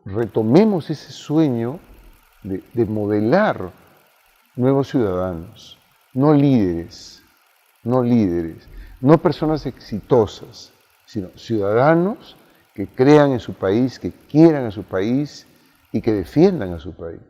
Retomemos ese sueño de modelar nuevos ciudadanos, no líderes, no personas exitosas, sino ciudadanos que crean en su país, que quieran a su país y que defiendan a su país.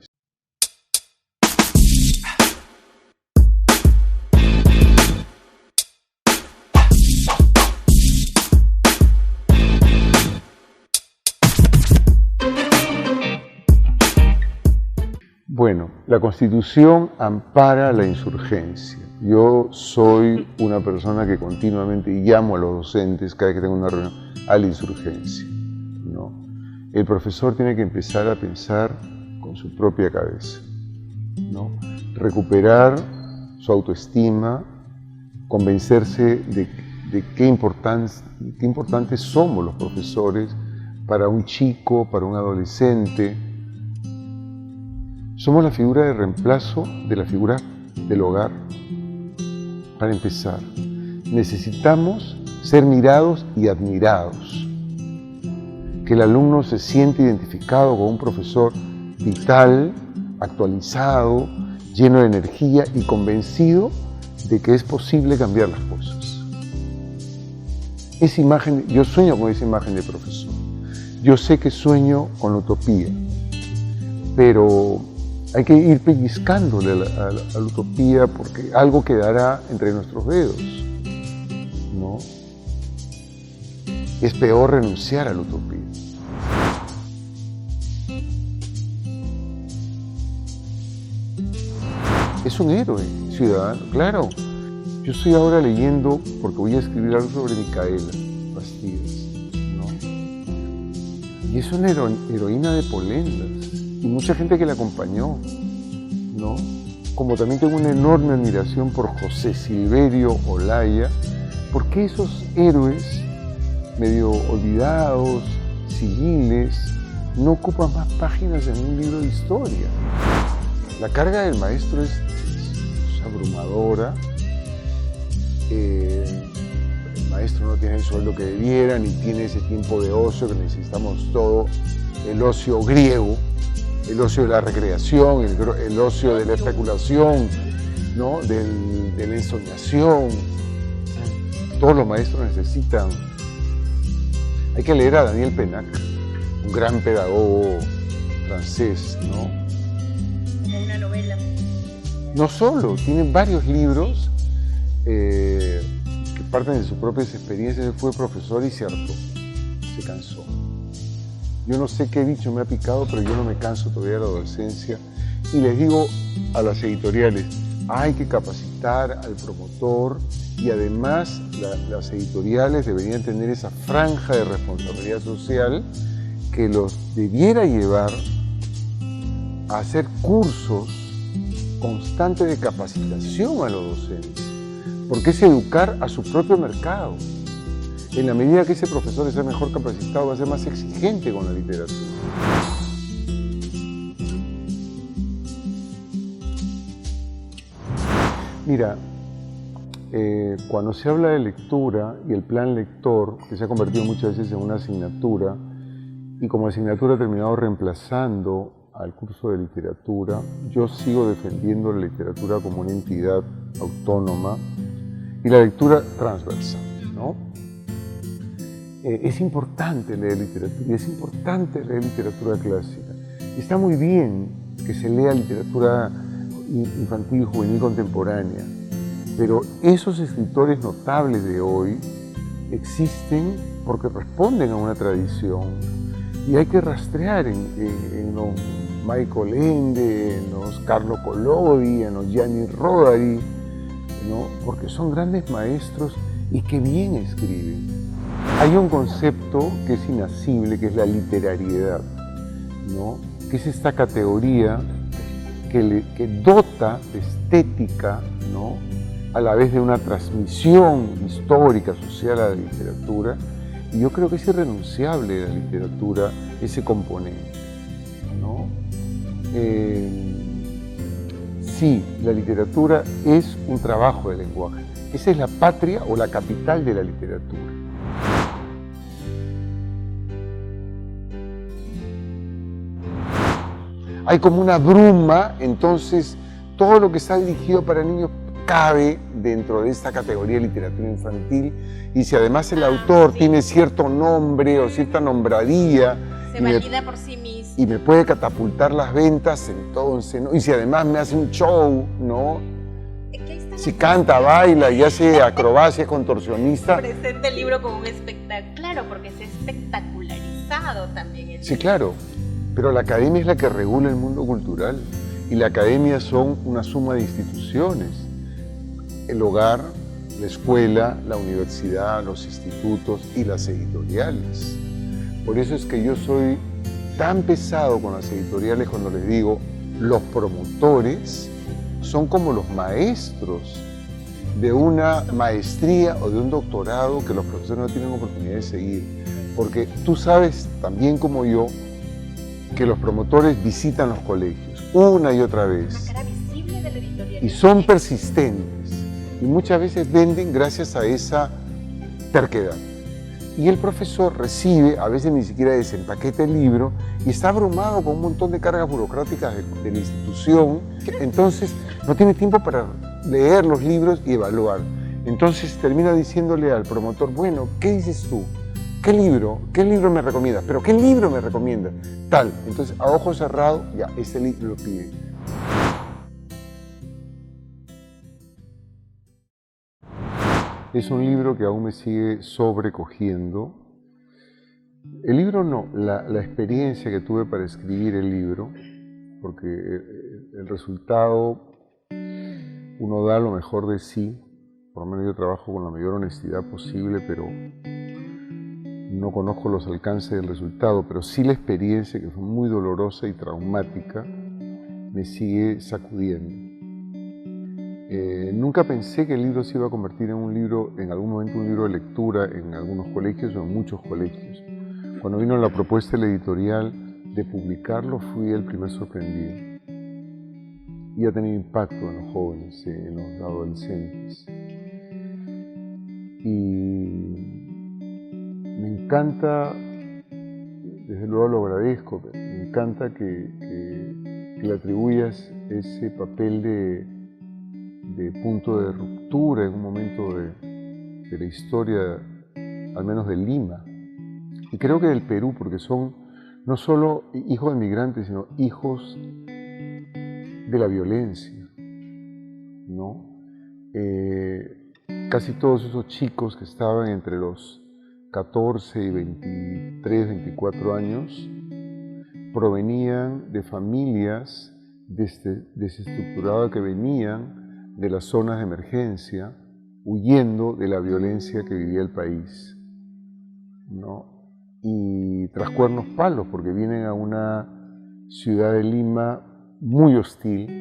Bueno, la Constitución ampara la insurgencia. Yo soy una persona que continuamente llamo a los docentes, cada vez que tengo una reunión, a la insurgencia, ¿no? El profesor tiene que empezar a pensar con su propia cabeza, ¿no? Recuperar su autoestima, convencerse de qué importantes somos los profesores para un chico, para un adolescente. Somos la figura de reemplazo de la figura del hogar. Para empezar, necesitamos ser mirados y admirados. Que el alumno se siente identificado con un profesor vital, actualizado, lleno de energía y convencido de que es posible cambiar las cosas. Esa imagen, yo sueño con esa imagen de profesor. Yo sé que sueño con la utopía, pero hay que ir pellizcándole a la utopía porque algo quedará entre nuestros dedos, ¿no? Es peor renunciar a la utopía. Es un héroe ciudadano, claro. Yo estoy ahora leyendo, porque voy a escribir algo sobre Micaela Bastidas, ¿no? Y es una heroína de Polendas. Y mucha gente que la acompañó, ¿no? Como también tengo una enorme admiración por José Silverio Olaya, porque esos héroes medio olvidados, civiles, no ocupan más páginas en un libro de historia. La carga del maestro es abrumadora. El maestro no tiene el sueldo que debiera, ni tiene ese tiempo de ocio que necesitamos todo, el ocio griego, el ocio de la recreación, el ocio de la especulación, ¿no? de la ensoñación. Todos los maestros necesitan. Hay que leer a Daniel Pennac, un gran pedagogo francés, ¿no? Como una novela. No solo, tiene varios libros que parten de sus propias experiencias. Él fue profesor y se hartó, se cansó. Yo no sé qué bicho me ha picado, pero yo no me canso todavía de la docencia. Y les digo a las editoriales, hay que capacitar al promotor y además las editoriales deberían tener esa franja de responsabilidad social que los debiera llevar a hacer cursos constantes de capacitación a los docentes, porque es educar a su propio mercado. En la medida que ese profesor sea mejor capacitado, va a ser más exigente con la literatura. Mira, cuando se habla de lectura y el plan lector, que se ha convertido muchas veces en una asignatura, y como asignatura ha terminado reemplazando al curso de literatura, yo sigo defendiendo la literatura como una entidad autónoma y la lectura transversal, ¿no? Es importante leer literatura y es importante leer literatura clásica. Está muy bien que se lea literatura infantil, juvenil, contemporánea, pero esos escritores notables de hoy existen porque responden a una tradición y hay que rastrear en los Michael Ende, en los Carlo Collodi, en los Gianni Rodari, ¿no? Porque son grandes maestros y que bien escriben. Hay un concepto que es inasible, que es la literariedad, ¿no? Que es esta categoría que dota de estética, ¿no? A la vez de una transmisión histórica, social a la literatura, y yo creo que es irrenunciable de la literatura ese componente, ¿no? Sí, la literatura es un trabajo de lenguaje. Esa es la patria o la capital de la literatura. hay como una bruma, entonces todo lo que está dirigido para niños cabe dentro de esta categoría de literatura infantil, y si además el autor tiene cierto nombre o cierta nombradía, se valida por sí mismo y me puede catapultar las ventas, entonces, ¿no? Y si además me hace un show, ¿no? Si canta, baila y hace acrobacias contorsionista. Presenta el libro como un espectáculo. Claro, porque se ha espectacularizado también el Sí, claro. Pero la academia es la que regula el mundo cultural. Y la academia son una suma de instituciones. El hogar, la escuela, la universidad, los institutos y las editoriales. Por eso es que yo soy tan pesado con las editoriales cuando les digo, los promotores son como los maestros de una maestría o de un doctorado que los profesores no tienen oportunidad de seguir. Porque tú sabes también como yo que los promotores visitan los colegios una y otra vez. Una cara visible de la editorial. Y son persistentes. Y muchas veces venden gracias a esa terquedad. Y el profesor recibe, a veces ni siquiera desempaqueta el libro, y está abrumado con un montón de cargas burocráticas de la institución. Entonces no tiene tiempo para leer los libros y evaluar. Entonces termina diciéndole al promotor, bueno, ¿qué dices tú? ¿Qué libro me recomiendas? ¿Pero qué libro me recomiendas? Tal. Entonces, a ojo cerrado, ya, ese libro lo pide. Es un libro que aún me sigue sobrecogiendo. El libro no, la experiencia que tuve para escribir el libro, porque el resultado, uno da lo mejor de sí, por lo menos yo trabajo con la mayor honestidad posible, pero no conozco los alcances del resultado, pero sí la experiencia, que fue muy dolorosa y traumática, me sigue sacudiendo. Nunca pensé que el libro se iba a convertir en un libro, en algún momento un libro de lectura en algunos colegios o en muchos colegios. Cuando vino la propuesta de la editorial de publicarlo, fui el primer sorprendido. Y ha tenido impacto en los jóvenes, en los adolescentes. Y me encanta, desde luego lo agradezco, me encanta que le atribuyas ese papel de punto de ruptura en un momento de la historia, al menos de Lima, y creo que del Perú, porque son no solo hijos de migrantes, sino hijos de la violencia, ¿no? Casi todos esos chicos que estaban entre los 14 y 23, 24 años provenían de familias desestructuradas que venían de las zonas de emergencia, huyendo de la violencia que vivía el país, ¿no? Y tras cuernos palos, porque vienen a una ciudad de Lima muy hostil,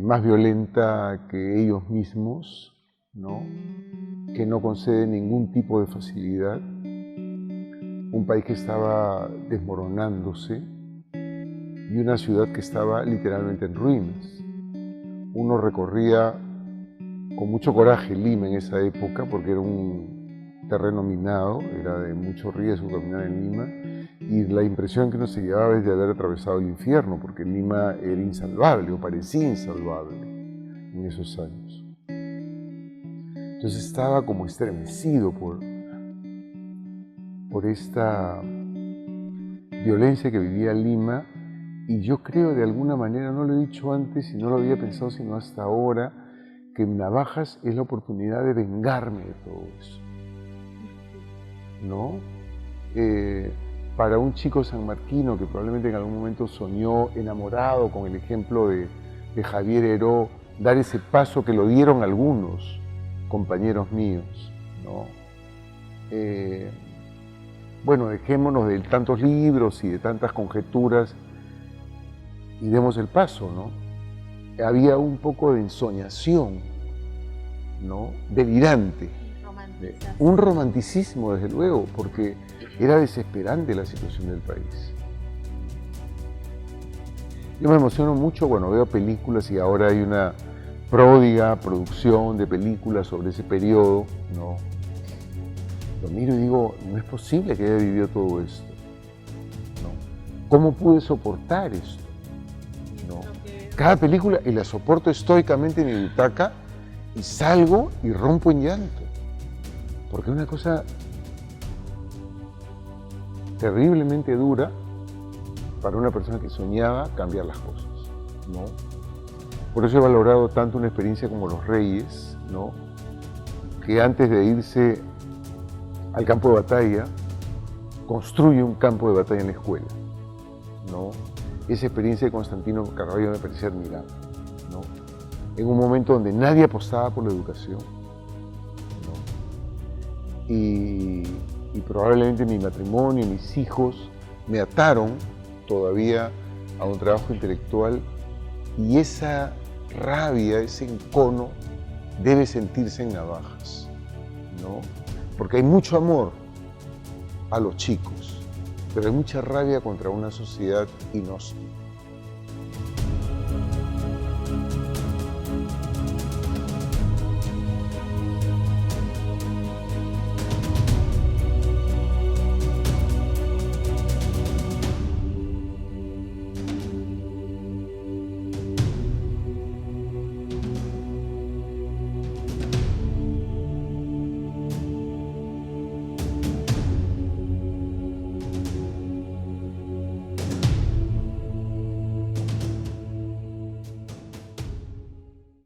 más violenta que ellos mismos, ¿no? Que no concede ningún tipo de facilidad, un país que estaba desmoronándose y una ciudad que estaba literalmente en ruinas. Uno recorría con mucho coraje Lima en esa época porque era un terreno minado, era de mucho riesgo caminar en Lima, y la impresión que uno se llevaba es de haber atravesado el infierno, porque Lima era insalvable o parecía insalvable en esos años. Entonces estaba como estremecido por esta violencia que vivía Lima. Y yo creo de alguna manera, no lo he dicho antes y no lo había pensado sino hasta ahora, que Navajas es la oportunidad de vengarme de todo eso, ¿no? Para un chico sanmarquino que probablemente en algún momento soñó enamorado con el ejemplo de Javier Heró, dar ese paso que lo dieron algunos compañeros míos, ¿no? Bueno, dejémonos de tantos libros y de tantas conjeturas y demos el paso, ¿no? Había un poco de ensoñación, ¿no? Delirante. Un romanticismo, desde luego, porque era desesperante la situación del país. Yo me emociono mucho cuando veo películas y ahora hay una pródiga producción de películas sobre ese periodo, ¿no? Lo miro y digo, no es posible que haya vivido todo esto, ¿no? ¿Cómo pude soportar esto? ¿No? Cada película, y la soporto estoicamente en mi butaca, y salgo y rompo en llanto. Porque es una cosa terriblemente dura para una persona que soñaba cambiar las cosas, ¿no? Por eso he valorado tanto una experiencia como Los Reyes, ¿no? Que antes de irse al campo de batalla, construye un campo de batalla en la escuela, ¿no? Esa experiencia de Constantino Carballo me parecía admirable, ¿no? En un momento donde nadie apostaba por la educación, ¿no? Y probablemente mi matrimonio y mis hijos me ataron todavía a un trabajo intelectual, y esa rabia, ese encono debe sentirse en navajas, ¿no? Porque hay mucho amor a los chicos, pero hay mucha rabia contra una sociedad inhóspita.